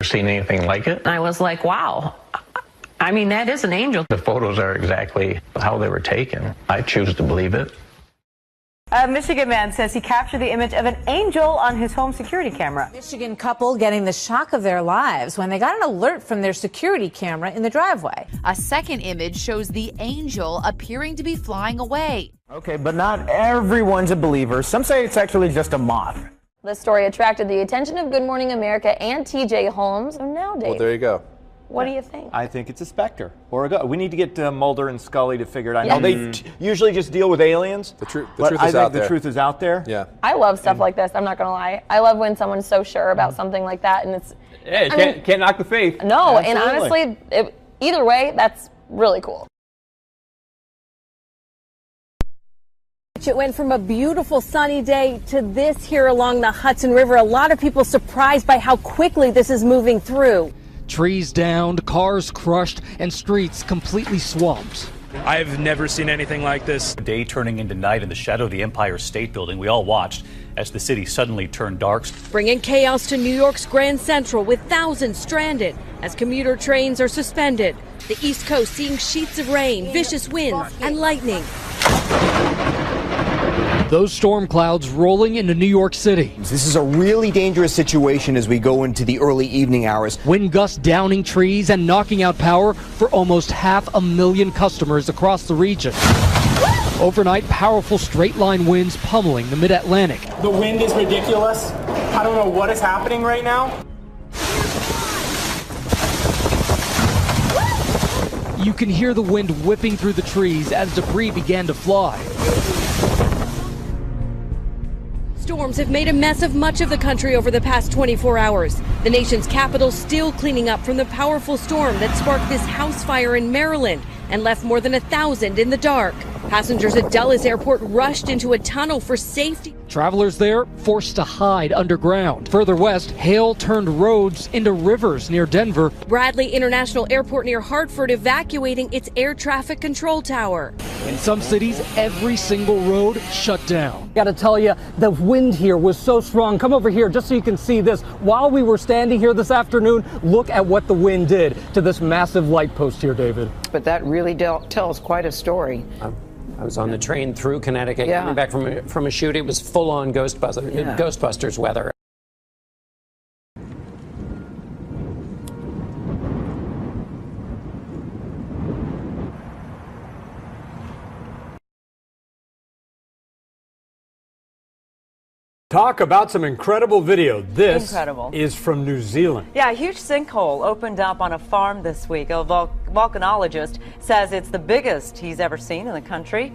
seen anything like it. I was like, wow. I mean, that is an angel. The photos are exactly how they were taken. I choose to believe it. A Michigan man says he captured the image of an angel on his home security camera. Michigan couple getting the shock of their lives when they got an alert from their security camera in the driveway. A second image shows the angel appearing to be flying away. Okay, but not everyone's a believer. Some say it's actually just a moth. The story attracted the attention of Good Morning America and TJ Holmes. So now, Dave. Well, there you go. What do you think? I think it's a specter or a ghost. We need to get Mulder and Scully to figure it out. Yeah. They usually just deal with aliens. The truth is out there. The truth is out there. Yeah. I love stuff like this. I'm not gonna lie. I love when someone's so sure about something like that, and it's. Yeah, can't knock the faith. No, Absolutely. and honestly, either way, that's really cool. It went from a beautiful sunny day to this here along the Hudson River. A lot of people surprised by how quickly this is moving through. Trees downed, cars crushed, and streets completely swamped. I've never seen anything like this. Day turning into night in the shadow of the Empire State Building. We all watched as the city suddenly turned dark. Bringing chaos to New York's Grand Central with thousands stranded as commuter trains are suspended. The East Coast seeing sheets of rain, vicious winds, and lightning. Those storm clouds rolling into New York City. This is a really dangerous situation as we go into the early evening hours. Wind gusts downing trees and knocking out power for almost 500,000 customers across the region. Overnight, powerful straight-line winds pummeling the mid-Atlantic. The wind is ridiculous. I don't know what is happening right now. You can hear the wind whipping through the trees as debris began to fly. Storms have made a mess of much of the country over the past 24 hours. The nation's capital still cleaning up from the powerful storm that sparked this house fire in Maryland and left more than 1,000 in the dark. Passengers at Dulles Airport rushed into a tunnel for safety. Travelers there forced to hide underground. Further west, hail turned roads into rivers near Denver. Bradley International Airport near Hartford evacuating its air traffic control tower. In some cities, every single road shut down. Got to tell you, the wind here was so strong. Come over here just so you can see this. While we were standing here this afternoon, look at what the wind did to this massive light post here, David. But that really tells quite a story. I was on the train through Connecticut, coming back from a shoot. It was full-on Ghostbusters weather. Talk about some incredible video. This is from New Zealand. Yeah, a huge sinkhole opened up on a farm this week. A volcanologist says it's the biggest he's ever seen in the country.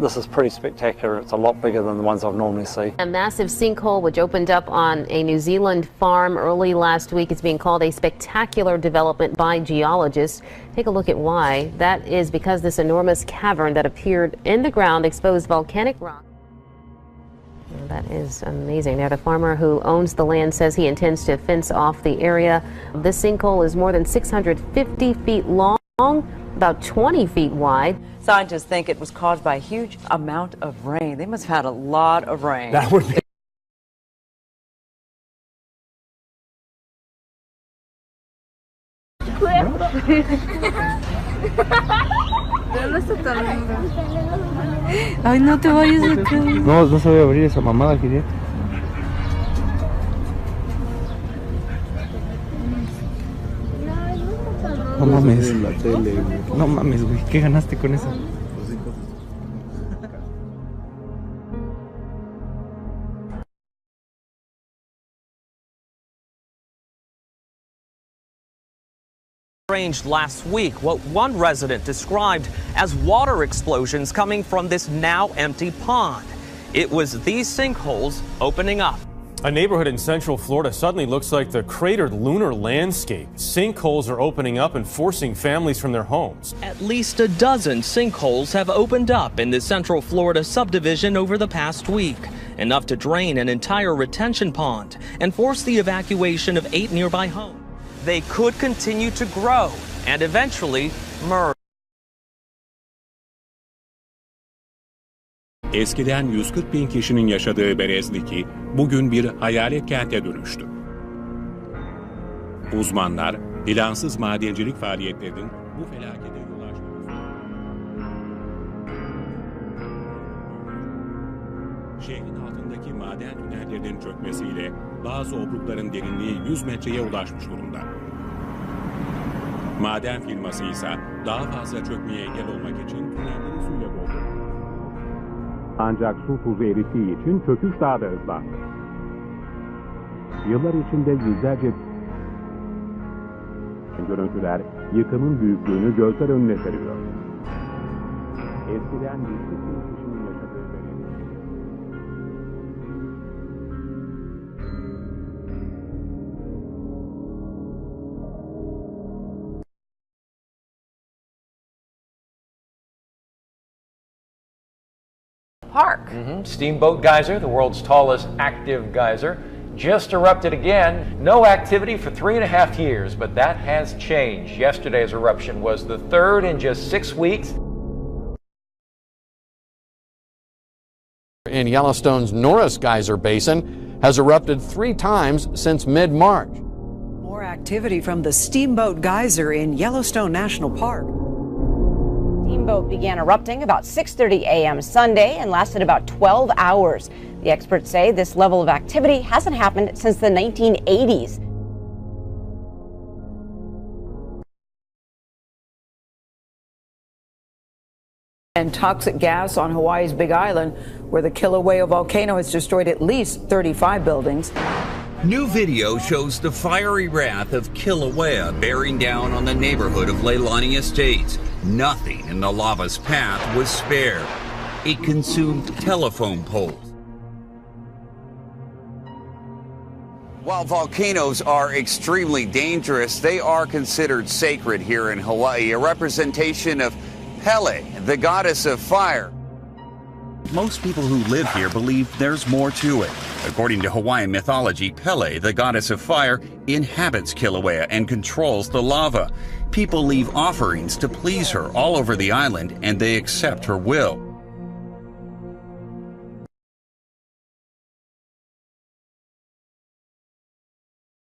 This is pretty spectacular. It's a lot bigger than the ones I've normally seen. A massive sinkhole which opened up on a New Zealand farm early last week. It's being called a spectacular development by geologists. Take a look at why. That is because this enormous cavern that appeared in the ground exposed volcanic rock. That is amazing. Now, the farmer who owns the land says he intends to fence off the area. This sinkhole is more than 650 feet long, about 20 feet wide. Scientists think it was caused by a huge amount of rain. They must have had a lot of rain. That would be. Ay, no te vayas acá. No se va a abrir esa mamada, Gideon. No mames. No mames, güey. ¿Qué ganaste con eso? Arranged last week what one resident described as water explosions coming from this now empty pond. It was these sinkholes opening up. A neighborhood in Central Florida suddenly looks like the cratered lunar landscape. Sinkholes are opening up and forcing families from their homes. At least a dozen sinkholes have opened up in the Central Florida subdivision over the past week, enough to drain an entire retention pond and force the evacuation of 8 nearby homes. They could continue to grow and eventually merge. Eskiden 140 bin kişinin yaşadığı Berez'deki bugün bir hayalet kente dönüştü. Uzmanlar, plansız madencilik faaliyetlerinin bu felakete yol açması. Şehrin altındaki maden tünellerinin çökmesiyle bazı obrukların derinliği 100 metreye ulaşmış durumda. Maden firması ise daha fazla çökmeye engel olmak için tünelleri suyla doldurdu. Ancak su tuzu erittiği için çöküş daha da hızlandı. Yıllar içinde yüzlerce görüntüler yıkımın büyüklüğünü gözler önüne seriyor. Eskiden yüksek bir kişinin yaşadığı belediye. Park. Steamboat geyser, the world's tallest active geyser, just erupted again. No activity for 3.5 years, but that has changed. Yesterday's eruption was the third in just 6 weeks. In Yellowstone's Norris Geyser Basin has erupted 3 times since mid-March. More activity from the Steamboat Geyser in Yellowstone National Park. Steamboat began erupting about 6:30 a.m. Sunday and lasted about 12 hours. The experts say this level of activity hasn't happened since the 1980s. And toxic gas on Hawaii's Big Island, where the Kilauea volcano has destroyed at least 35 buildings. New video shows the fiery wrath of Kilauea bearing down on the neighborhood of Leilani Estates. Nothing in the lava's path was spared. It consumed telephone poles. While volcanoes are extremely dangerous, they are considered sacred here in Hawaii, a representation of Pele, the goddess of fire. Most people who live here believe there's more to it. According to Hawaiian mythology, Pele, the goddess of fire, inhabits Kilauea and controls the lava. People leave offerings to please her all over the island, and they accept her will.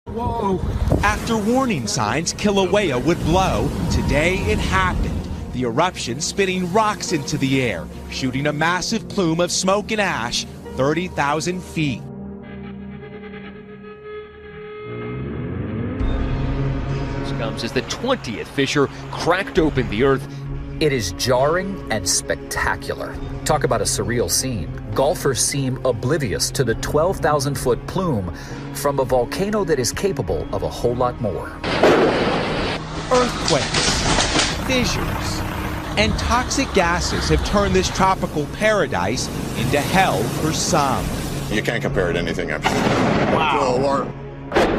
Whoa. After warning signs Kilauea would blow, today it happened. The eruption spitting rocks into the air, shooting a massive plume of smoke and ash 30,000 feet. This comes as the 20th fissure cracked open the earth. It is jarring and spectacular. Talk about a surreal scene. Golfers seem oblivious to the 12,000-foot plume from a volcano that is capable of a whole lot more. Earthquakes, fissures, and toxic gases have turned this tropical paradise into hell for some. You can't compare it to anything I've seen. Wow.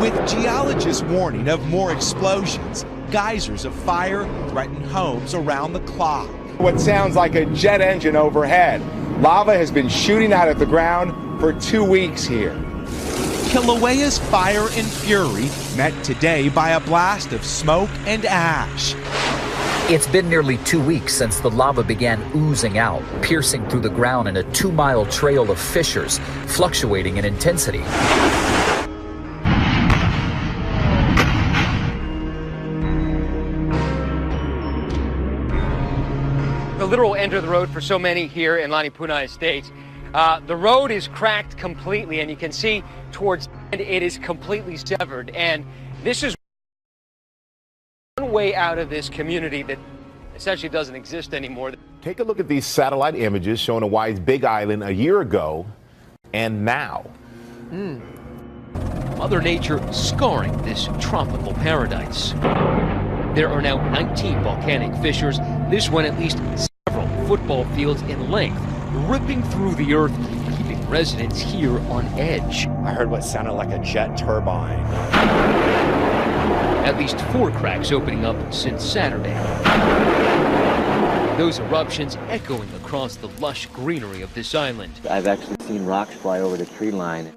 With geologists warning of more explosions, geysers of fire threaten homes around the clock. What sounds like a jet engine overhead. Lava has been shooting out of the ground for 2 weeks here. Kilauea's fire and fury met today by a blast of smoke and ash. It's been nearly 2 weeks since the lava began oozing out, piercing through the ground in a 2-mile trail of fissures, fluctuating in intensity. The literal end of the road for so many here in Lanipuna Estates. The road is cracked completely, and you can see towards the end it is completely severed. And this is one way out of this community that essentially doesn't exist anymore. Take a look at these satellite images showing Hawaii's Big Island a year ago and now. Mother Nature scarring this tropical paradise. There are now 19 volcanic fissures, this one at least several football fields in length, ripping through the earth, keeping residents here on edge. I heard what sounded like a jet turbine. At least 4 cracks opening up since Saturday. Those eruptions echoing across the lush greenery of this island. I've actually seen rocks fly over the tree line.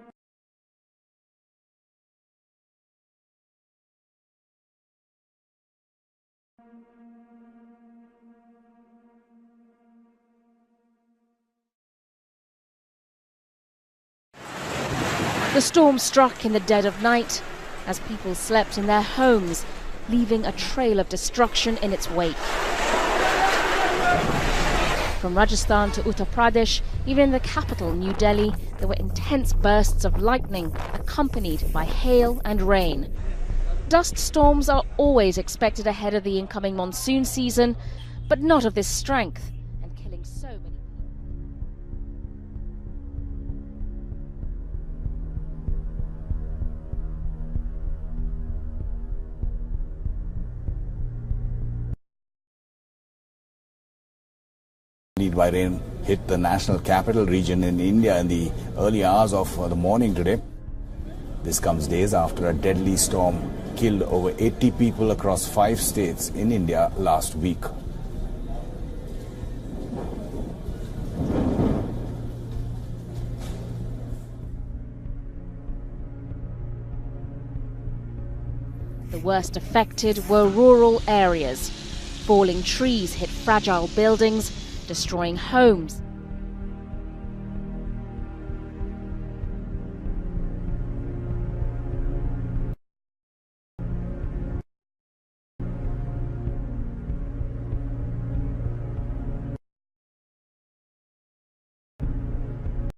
The storm struck in the dead of night, as people slept in their homes, leaving a trail of destruction in its wake. From Rajasthan to Uttar Pradesh, even in the capital, New Delhi, there were intense bursts of lightning accompanied by hail and rain. Dust storms are always expected ahead of the incoming monsoon season, but not of this strength, and killing so many Indeed, by rain hit the national capital region in India in the early hours of the morning today. This comes days after a deadly storm killed over 80 people across 5 states in India last week. The worst affected were rural areas. Falling trees hit fragile buildings, destroying homes